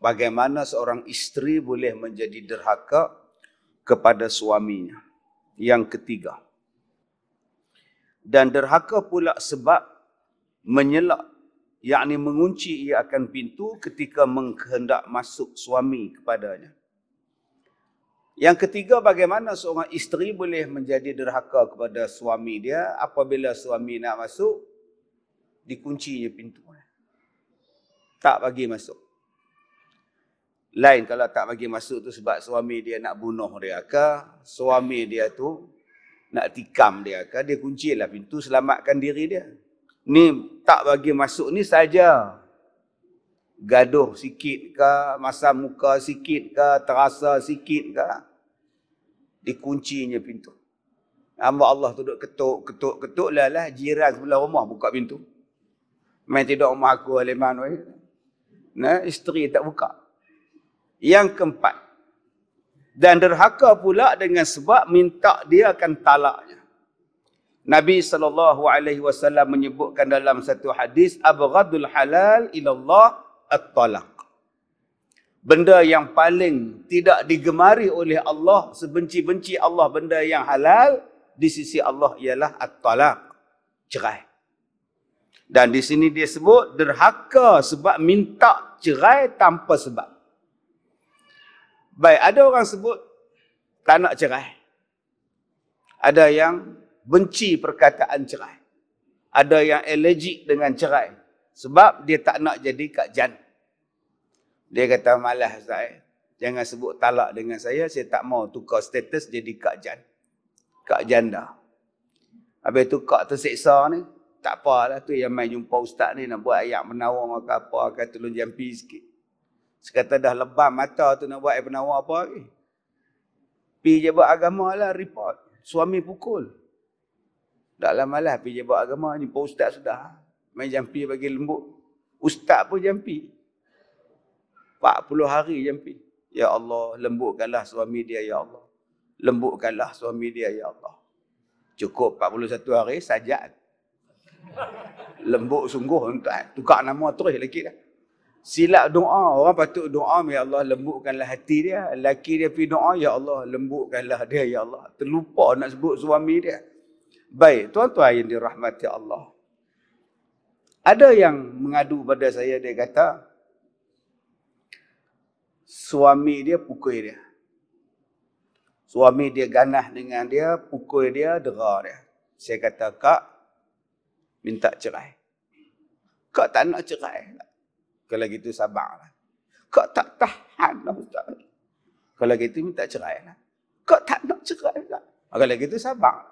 bagaimana seorang isteri boleh menjadi derhaka kepada suaminya. Yang ketiga, dan derhaka pula sebab menyelak, yakni mengunci ia akan pintu ketika menghendak masuk suami kepadanya. Yang ketiga, bagaimana seorang isteri boleh menjadi derhaka kepada suami dia apabila suami nak masuk, dikuncinya pintu. Tak bagi masuk. Lain kalau tak bagi masuk tu sebab suami dia nak bunuh dia ke, suami dia tu nak tikam dia ke, dia kuncilah pintu selamatkan diri dia. Ni tak bagi masuk ni saja gaduh sikit ke, masam muka sikit ke, terasa sikit ke, dikuncinya pintu. Hamba Allah tu duduk ketuk lah jiran sebelah rumah buka pintu. Main tidur rumah aku aleman weh. Nah, isteri tak buka. Yang keempat, dan derhaka pula dengan sebab minta dia akan talaknya. Nabi SAW menyebutkan dalam satu hadis, abghadul halal ilallah at-talaq. Benda yang paling tidak digemari oleh Allah, sebenci-benci Allah benda yang halal, di sisi Allah ialah at-talaq, cerai. Dan di sini dia sebut derhaka sebab minta cerai tanpa sebab. Baik, ada orang sebut tak nak cerai. Ada yang benci perkataan cerai. Ada yang allergic dengan cerai. Sebab dia tak nak jadi Kak Jan. Dia kata, malas saya. Jangan sebut talak dengan saya tak mau tukar status jadi Kak Jan. Kak Janda. Habis tu Kak terseksa ni, tak apalah tu yang main jumpa ustaz ni nak buat ayat menawar ke apa, akan tolong jampi sikit. Sekata dah lebam mata tu nak buat ayat menawar apa lagi. Pergi jabat agama lah report. Suami pukul. Tak lama lah pergi jabat agama, jumpa ustaz sudah. Main jampi bagi lembut. Ustaz pun jampi. 40 hari jampi. Ya Allah, lembutkanlah suami dia, ya Allah. Lembutkanlah suami dia, ya Allah. Cukup 41 hari, sajat. Lembut sungguh, tukar nama terus lagi dah. Silap doa, orang patut doa, ya Allah lembutkanlah hati dia. Laki dia pergi doa, ya Allah lembutkanlah dia, ya Allah. Terlupa nak sebut suami dia. Baik, tuan-tuan yang dirahmati Allah. Ada yang mengadu pada saya, dia kata, suami dia pukul dia. Suami dia ganah dengan dia, pukul dia, dera dia. Saya kata, Kak, minta cerai. Kak tak nak cerai. Kalau gitu sabarlah. Kak tak tahan lah Ustaz. Kalau gitu minta cerai lah. Kak tak nak cerai lah. Kalau gitu sabar.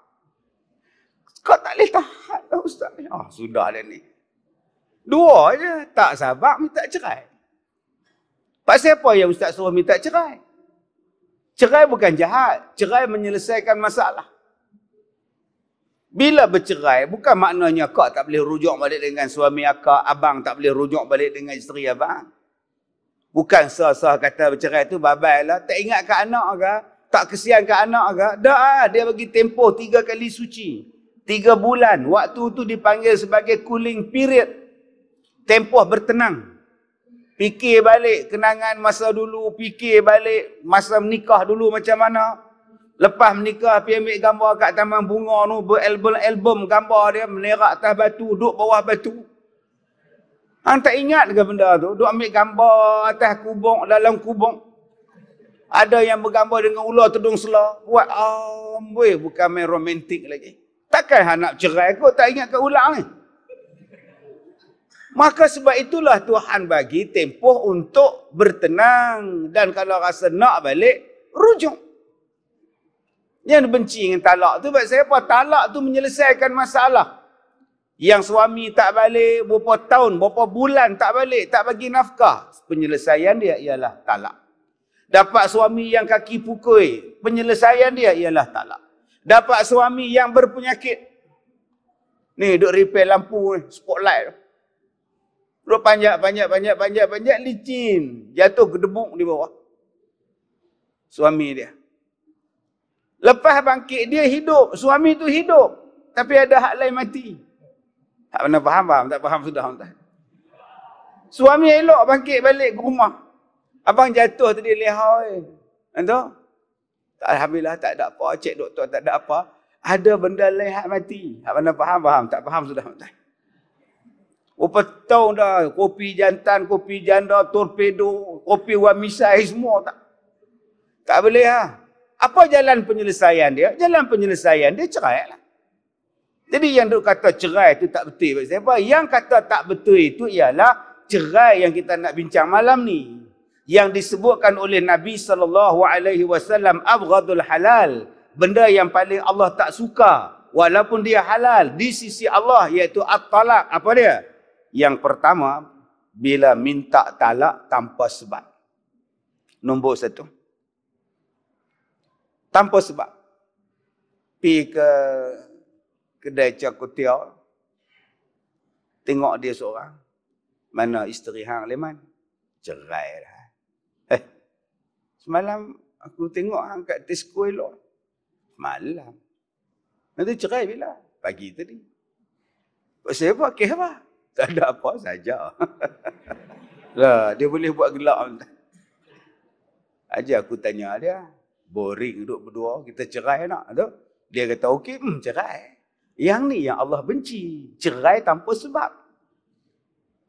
Kak tak boleh tahan lah Ustaz. Sudah dah ni. Dua je. Tak sabar minta cerai. Pasal apa yang Ustaz suruh minta cerai? Cerai bukan jahat. Cerai menyelesaikan masalah. Bila bercerai, bukan maknanya kak tak boleh rujuk balik dengan suami akak, abang tak boleh rujuk balik dengan isteri abang. Bukan sah-sah kata bercerai tu babai lah. Tak ingat ke anak ke? Tak kesian ke anak ke? Dah, dia bagi tempoh 3 kali suci. 3 bulan. Waktu tu dipanggil sebagai cooling period. Tempoh bertenang. Fikir balik kenangan masa dulu. Fikir balik masa menikah dulu macam mana. Lepas menikah, pergi ambil gambar kat taman bunga tu, beralbum-album gambar dia, menerak atas batu, duduk bawah batu. Hang tak ingat ke benda tu? Duduk ambil gambar atas kubung, dalam kubung. Ada yang bergambar dengan ular tudung selah. Buat, bukan main romantik lagi. Takkan hang nak cerai kot, tak ingat ke ular ni? Maka sebab itulah Tuhan bagi tempoh untuk bertenang. Dan kalau rasa nak balik, rujuk. Yang benci dengan talak tu, sebab saya apa? Talak tu menyelesaikan masalah. Yang suami tak balik, berapa tahun, berapa bulan tak balik, tak bagi nafkah. Penyelesaian dia ialah talak. Dapat suami yang kaki pukul, penyelesaian dia ialah talak. Dapat suami yang berpenyakit. Ni, duk repair lampu ni, spotlight. Duk panjat, licin. Jatuh gedebuk di bawah. Suami dia. Lepas bangkit dia hidup, suami tu hidup. Tapi ada hak lain mati. Tak pernah faham? Tak faham sudah. Suami elok bangkit balik ke rumah. Abang jatuh tadi lehoi. Entah? Alhamdulillah tak ada apa. Cik doktor tak ada apa. Ada benda lain hak mati. Hak mana faham, faham. Tak faham sudah. Petang dah. Kopi jantan, kopi janda, torpedo, kopi wamisai semua tak. Tak boleh ha. Apa jalan penyelesaian dia? Jalan penyelesaian dia cerai lah. Jadi yang duk kata cerai itu tak betul. Siapa? Yang kata tak betul itu ialah cerai yang kita nak bincang malam ni. Yang disebutkan oleh Nabi SAW, abghadul halal. Benda yang paling Allah tak suka. Walaupun dia halal di sisi Allah, iaitu at-talaq. Apa dia? Yang pertama, bila minta talak tanpa sebab. Nombor satu. Tanpa sebab. Pergi ke kedai Cakotiau, tengok dia seorang. Mana isteri hang Leman? Cerai dah. Semalam aku tengok hang kat Tesco elok. Malam. Nanti cerai bila? Pagi tadi. Pasal apa? Kes apa? Tak ada apa saja. Lah, dia boleh buat gelak. Aja aku tanya dia. Boring duduk berdua, kita cerai nak. Tu? Dia kata, okey, cerai. Yang ni yang Allah benci. Cerai tanpa sebab.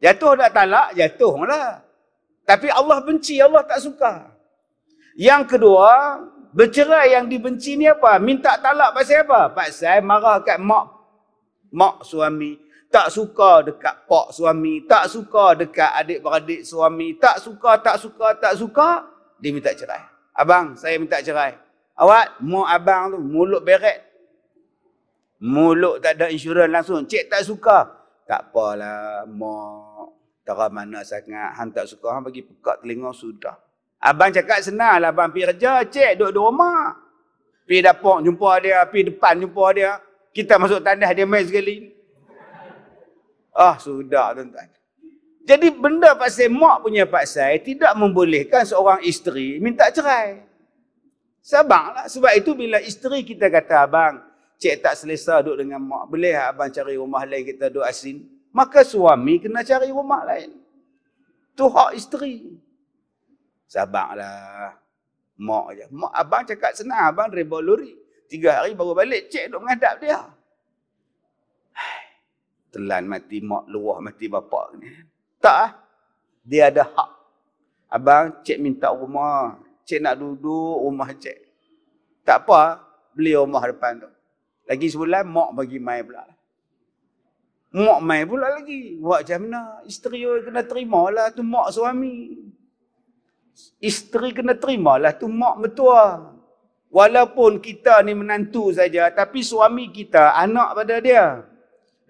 Jatuh tak talak, jatuh lah. Tapi Allah benci, Allah tak suka. Yang kedua, bercerai yang dibenci ni apa? Minta talak pasal apa? Pasal marah kat mak suami. Tak suka dekat pak suami. Tak suka dekat adik-beradik suami. Tak suka. Dia minta cerai. Abang, saya minta cerai. Awak, mak abang tu, mulut beret. Mulut tak ada insurans langsung. Cik tak suka. Tak apalah, mak. Tara mana sangat. Han tak suka, han bagi pekat telinga, sudah. Abang cakap senang lah, abang pergi kerja. Cik duduk di rumah. Pergi dapur jumpa dia, pergi depan jumpa dia. Kita masuk tandas, dia main sekali. Sudah tuan-tuan. Jadi benda pasal mak punya pasal tidak membolehkan seorang isteri minta cerai. Sabarlah. Sebab itu bila isteri kita kata, abang, cik tak selesa duduk dengan mak. Boleh abang cari rumah lain kita duduk asin? Maka suami kena cari rumah lain. Itu hak isteri. Sabarlah. Mak je. Mak abang cakap senang. Abang reba lori. 3 hari baru balik. Cik duduk menghadap dia. Telan mati mak, luah mati bapak ni. Tak. Dia ada hak. Abang, cik minta rumah. Cik nak duduk rumah cik. Tak apa. Beli rumah depan tu. Lagi sebulan, mak bagi mai pula. Mak mai pula lagi. Buat macam mana? Isteri kena terimalah tu mak suami. Isteri kena terimalah tu mak mertua. Walaupun kita ni menantu saja, tapi suami kita anak pada dia.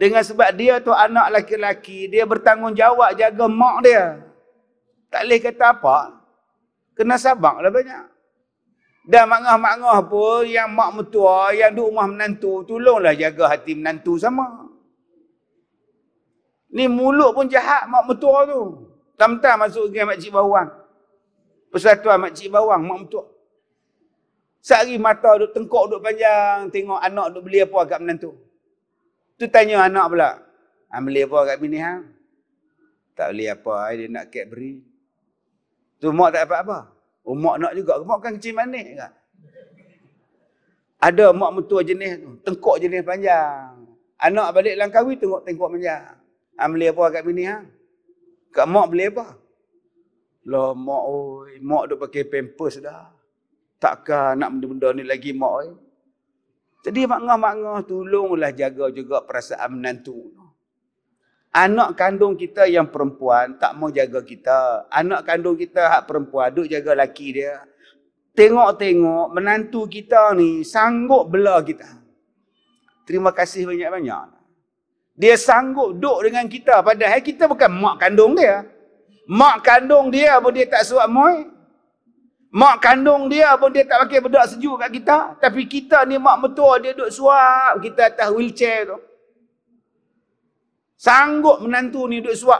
Dengan sebab dia tu anak laki-laki, dia bertanggungjawab jaga mak dia. Tak boleh kata apa. Kena sabarlah banyak. Dan mangah-mangah pun yang mak mertua, yang duduk rumah menantu, tolonglah jaga hati menantu sama. Ni mulut pun jahat mak mertua tu. Tam-tam masuk dengan makcik bawang. Persatuan makcik bawang, mak mertua. Sehari mata duduk tengkok duduk panjang, tengok anak duduk beli apa kat menantu. Tu tanya anak pula. Beli apa kat bini hang? Tak beli apa, dia nak Cadbury. Tu mak tak dapat apa. Mak nak juga. Mak kan kecil manis kan? Ada mak mertua jenis tu. Tengkok jenis panjang. Anak balik Langkawi tengok panjang. Beli apa kat bini hang? Kat mak beli apa? Lah mak oi, mak duk pakai pampers dah. Takkan nak benda-benda ni lagi mak oi. Jadi mak-ngah tolonglah jaga juga perasaan menantu. Anak kandung kita yang perempuan tak mau jaga kita. Anak kandung kita hak perempuan duk jaga laki dia. Tengok-tengok menantu kita ni sanggup bela kita. Terima kasih banyak-banyak. Dia sanggup duk dengan kita padahal kita bukan mak kandung dia. Mak kandung dia pun dia tak suap moi. Mak kandung dia pun dia tak pakai bedak sejuk kat kita. Tapi kita ni mak mertua dia duk suap kita atas wheelchair tu. Sanggup menantu ni duk suap.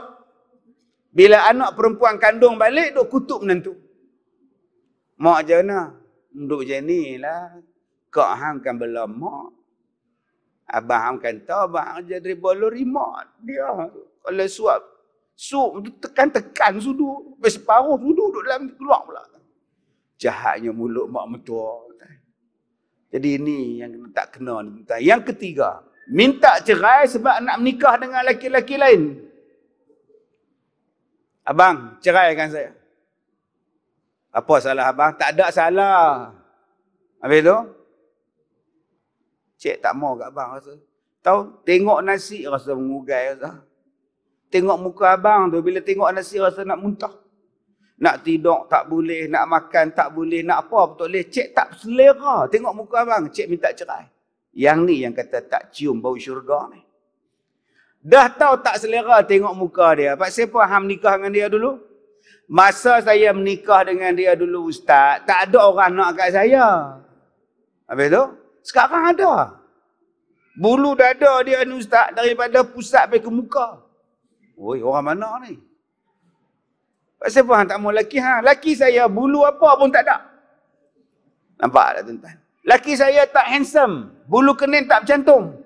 Bila anak perempuan kandung balik duk kutuk menantu. Mak je mana? Duk je ni lah. Kak hang kan bela mak. Abang hang kan tahu abang hang jadi bolori mak dia. Kalau suap Tekan-tekan sudu. Sampai separuh sudu duduk dalam keluar pula. Jahatnya mulut mak mentua. Jadi ini yang tak kena. Yang ketiga, minta cerai sebab nak menikah dengan lelaki-lelaki lain. Abang, ceraikan saya. Apa salah abang? Tak ada salah. Habis tu, cik tak mau kat abang rasa. Tahu, tengok nasi rasa mengugai rasa. Tengok muka abang tu, bila tengok nasi rasa nak muntah. Nak tidur tak boleh, nak makan tak boleh, nak apa pun tak boleh. Cik tak selera. Tengok muka abang, cik minta cerai. Yang ni yang kata tak cium bau syurga ni. Dah tahu tak selera tengok muka dia. Pak siapa hang menikah dengan dia dulu? Masa saya menikah dengan dia dulu ustaz, tak ada orang nak kat saya. Habis tu, sekarang ada. Bulu dada dia ni ustaz, daripada pusat sampai ke muka. Oi, orang mana ni? Pak siapa hang tak mau laki hang? Laki saya bulu apa pun tak ada. Nampak tak tuan-tuan? Laki saya tak handsome, bulu kening tak bercantum.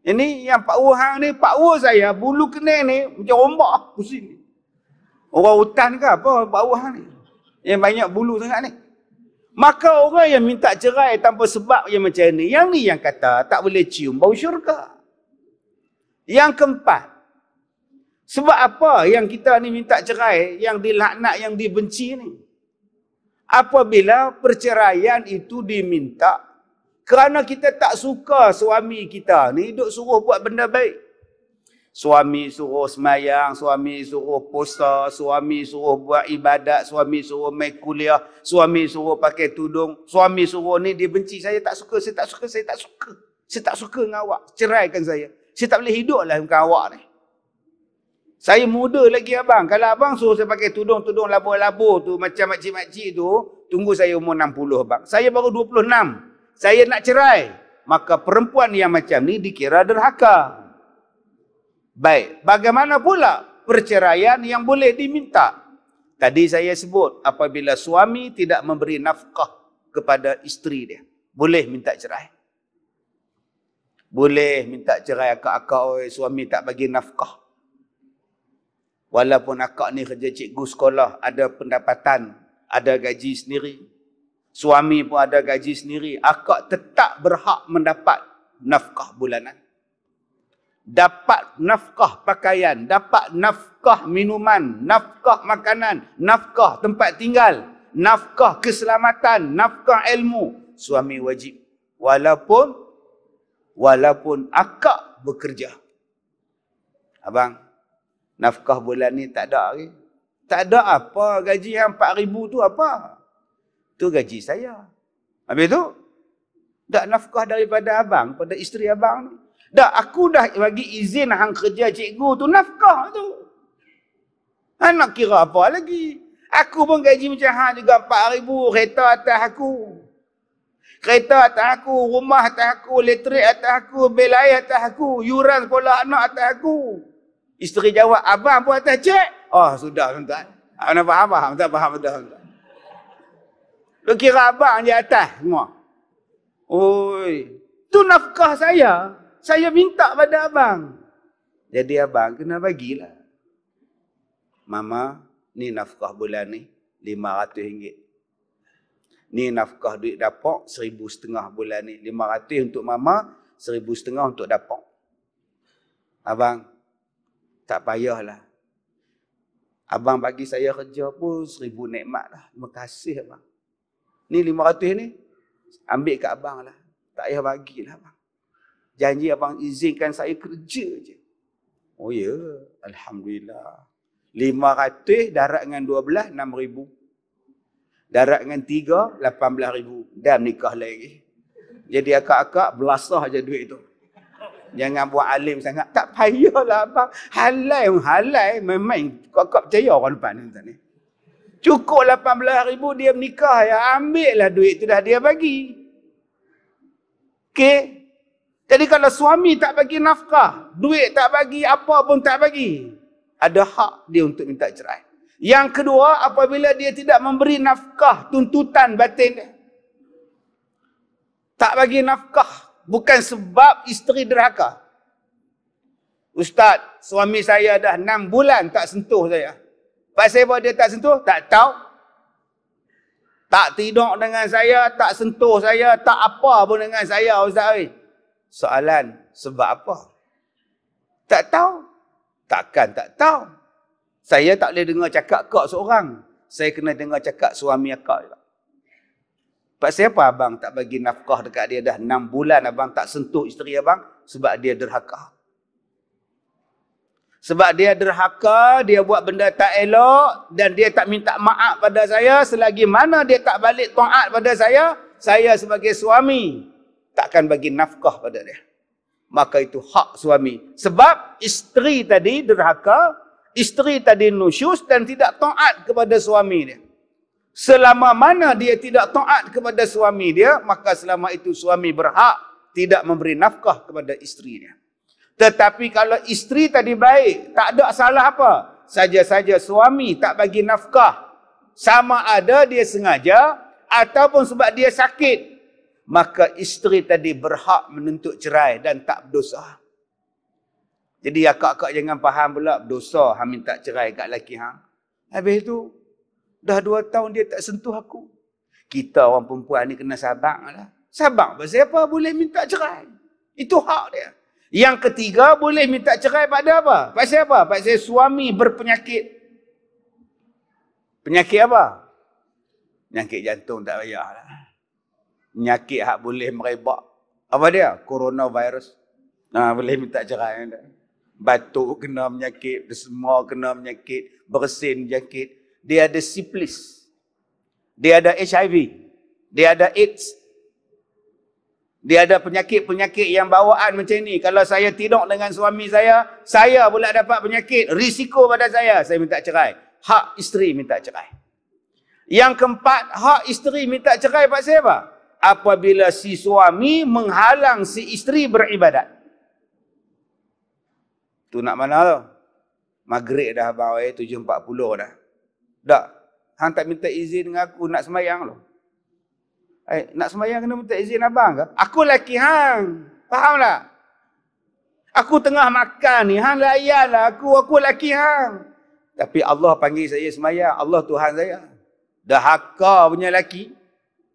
Ini yang Pak Wu hang ni, Pak Wu saya bulu kening ni macam ombak pusing. Orang hutan ke apa Pak Wu hang ni? Yang banyak bulu sangat ni. Maka orang yang minta cerai tanpa sebab yang macam ni, yang ni yang kata tak boleh cium bau syurga. Yang keempat, sebab apa yang kita ni minta cerai, yang dilaknat, yang dibenci ni? Apabila perceraian itu diminta kerana kita tak suka suami kita ni duk suruh buat benda baik. Suami suruh semayang, suami suruh puasa, suami suruh buat ibadat, suami suruh main kuliah, suami suruh pakai tudung, suami suruh ni dia benci. Saya tak suka, saya tak suka, saya tak suka. Saya tak suka dengan awak, ceraikan saya. Saya tak boleh hidup lah dengan awak ni. Saya muda lagi abang. Kalau abang suruh saya pakai tudung-tudung labu-labu tu, macam makcik-makcik tu, tunggu saya umur 60 abang. Saya baru 26. Saya nak cerai. Maka perempuan yang macam ni dikira derhaka. Baik, bagaimana pula perceraian yang boleh diminta? Tadi saya sebut, apabila suami tidak memberi nafkah kepada isteri dia, boleh minta cerai. Boleh minta cerai akak-akak, oi, suami tak bagi nafkah. Walaupun akak ni kerja cikgu sekolah, ada pendapatan, ada gaji sendiri. Suami pun ada gaji sendiri. Akak tetap berhak mendapat nafkah bulanan. Dapat nafkah pakaian, dapat nafkah minuman, nafkah makanan, nafkah tempat tinggal, nafkah keselamatan, nafkah ilmu. Suami wajib. Walaupun akak bekerja. Abang, nafkah bulan ni tak ada lagi. Tak ada apa. Gaji yang 4,000 tu apa? Tu gaji saya. Habis tu, tak nafkah daripada abang, pada isteri abang ni. Dah, aku dah bagi izin hang kerja cikgu tu, nafkah tu. Hang nak kira apa lagi? Aku pun gaji macam hang juga 4,000, kereta atas aku. Kereta atas aku, rumah atas aku, elektrik atas aku, bil air atas aku, yuran sekolah anak atas aku. Isteri jawab, abang pun atas cek. Oh, sudah tuan-tuan. Nak faham? Tak faham betul. Lu kira abang je atas semua. Oi, tu nafkah saya. Saya minta pada abang. Jadi abang kena bagilah. Mama, ni nafkah bulan ni RM500. Ni nafkah duit dapur RM1,500 bulan ni. RM500 untuk mama, RM1,500 untuk dapur. Abang, tak payahlah. Abang bagi saya kerja pun 1,000 nikmat lah. Terima kasih abang. Ni RM500 ni, ambil kat abang lah. Tak payah bagilah abang. Janji abang izinkan saya kerja je. Oh ya, Alhamdulillah. 500 darat dengan 12, 6,000. Darat dengan 3, 18,000. Dah nikah lagi. Jadi akak-akak belasah je duit tu. Jangan buat alim sangat. Tak payahlah abang. Halal. Memang kakak percaya orang depan ni. Cukup 18,000 dia menikah ya. Ambil lah duit tu dah dia bagi. Okey. Jadi kalau suami tak bagi nafkah, duit tak bagi, apa pun tak bagi, ada hak dia untuk minta cerai. Yang kedua, apabila dia tidak memberi nafkah tuntutan batin dia. Tak bagi nafkah bukan sebab isteri derhaka. Ustaz, suami saya dah 6 bulan tak sentuh saya. Pasal apa dia tak sentuh? Tak tahu. Tak tidur dengan saya, tak sentuh saya, tak apa pun dengan saya, Ustaz. Soalan, sebab apa? Tak tahu. Takkan tak tahu. Saya tak boleh dengar cakap kak seorang. Saya kena dengar cakap suami akak juga. Pasal apa abang tak bagi nafkah dekat dia dah 6 bulan abang tak sentuh isteri abang? Sebab dia derhaka. Sebab dia derhaka, dia buat benda tak elok dan dia tak minta maaf pada saya. Selagi mana dia tak balik taat pada saya sebagai suami takkan bagi nafkah pada dia. Maka itu hak suami. Sebab isteri tadi derhaka, isteri tadi nusyus dan tidak taat kepada suami dia. Selama mana dia tidak taat kepada suami dia, maka selama itu suami berhak tidak memberi nafkah kepada isteri dia. Tetapi kalau isteri tadi baik, tak ada salah apa. Saja-saja suami tak bagi nafkah. Sama ada dia sengaja ataupun sebab dia sakit. Maka isteri tadi berhak menuntut cerai dan tak berdosa. Jadi akak-akak jangan faham pula berdosa hang minta cerai kat lelaki hang. Habis tu, dah 2 tahun dia tak sentuh aku. Kita orang perempuan ni kena sabar lah. Sabar pasal apa? Boleh minta cerai. Itu hak dia. Yang ketiga, boleh minta cerai pada apa? Pasal apa? Pasal suami berpenyakit. Penyakit apa? Penyakit jantung tak payahlah. Penyakit hak boleh merebak. Apa dia? Coronavirus. Boleh minta cerai. Batuk kena penyakit, semua kena penyakit, bersin penyakit. Dia ada syphilis. Dia ada HIV. Dia ada AIDS. Dia ada penyakit-penyakit yang bawaan macam ni. Kalau saya tidur dengan suami saya pula dapat penyakit. Risiko pada saya minta cerai. Hak isteri minta cerai. Yang keempat, hak isteri minta cerai pasal apa? Apabila si suami menghalang si isteri beribadat. Tu nak mana tu? Maghrib dah abang, 7.40 dah. Tak. Hang tak minta izin dengan aku nak sembahyang tu. Nak sembahyang kena minta izin abang ke? Aku lelaki hang. Faham tak? Aku tengah makan ni. Hang layan lah aku lelaki hang. Tapi Allah panggil saya sembahyang. Allah Tuhan saya. Dahaka punya lelaki.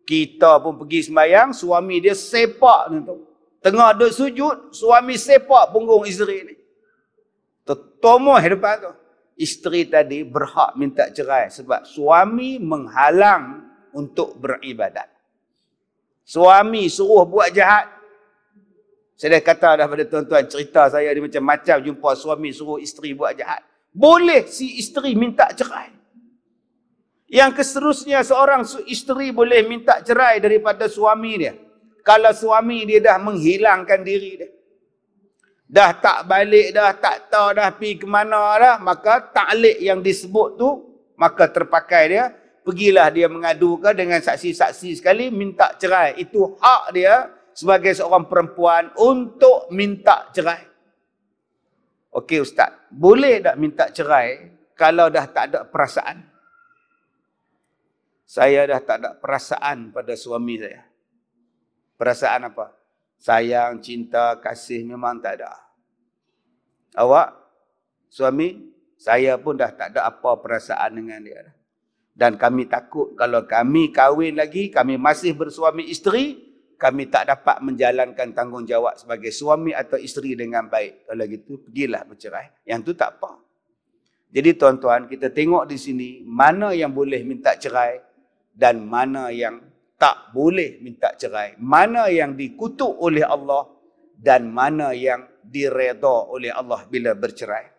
Kita pun pergi sembahyang. Suami dia sepak ni tu. Tengah duduk sujud. Suami sepak punggung isteri ni. Tertomoh depan tu. Isteri tadi berhak minta cerai. Sebab suami menghalang untuk beribadat. Suami suruh buat jahat. Saya dah kata dah pada tuan-tuan, cerita saya ni macam-macam jumpa suami suruh isteri buat jahat. Boleh si isteri minta cerai. Yang keseterusnya seorang isteri boleh minta cerai daripada suami dia. Kalau suami dia dah menghilangkan diri dia. Dah tak balik dah, tak tahu dah pergi ke mana dah, maka ta'liq yang disebut tu, maka terpakai dia. Pergilah dia mengadukan dengan saksi-saksi sekali, minta cerai. Itu hak dia sebagai seorang perempuan untuk minta cerai. Okey Ustaz, boleh tak minta cerai kalau dah tak ada perasaan? Saya dah tak ada perasaan pada suami saya. Perasaan apa? Sayang, cinta, kasih memang tak ada. Awak, suami, saya pun dah tak ada apa perasaan dengan dia. Dan kami takut kalau kami kahwin lagi, kami masih bersuami isteri, kami tak dapat menjalankan tanggungjawab sebagai suami atau isteri dengan baik. Kalau gitu, pergilah bercerai. Yang tu tak apa. Jadi tuan-tuan, kita tengok di sini, mana yang boleh minta cerai dan mana yang tak boleh minta cerai. Mana yang dikutuk oleh Allah dan mana yang diredha oleh Allah bila bercerai.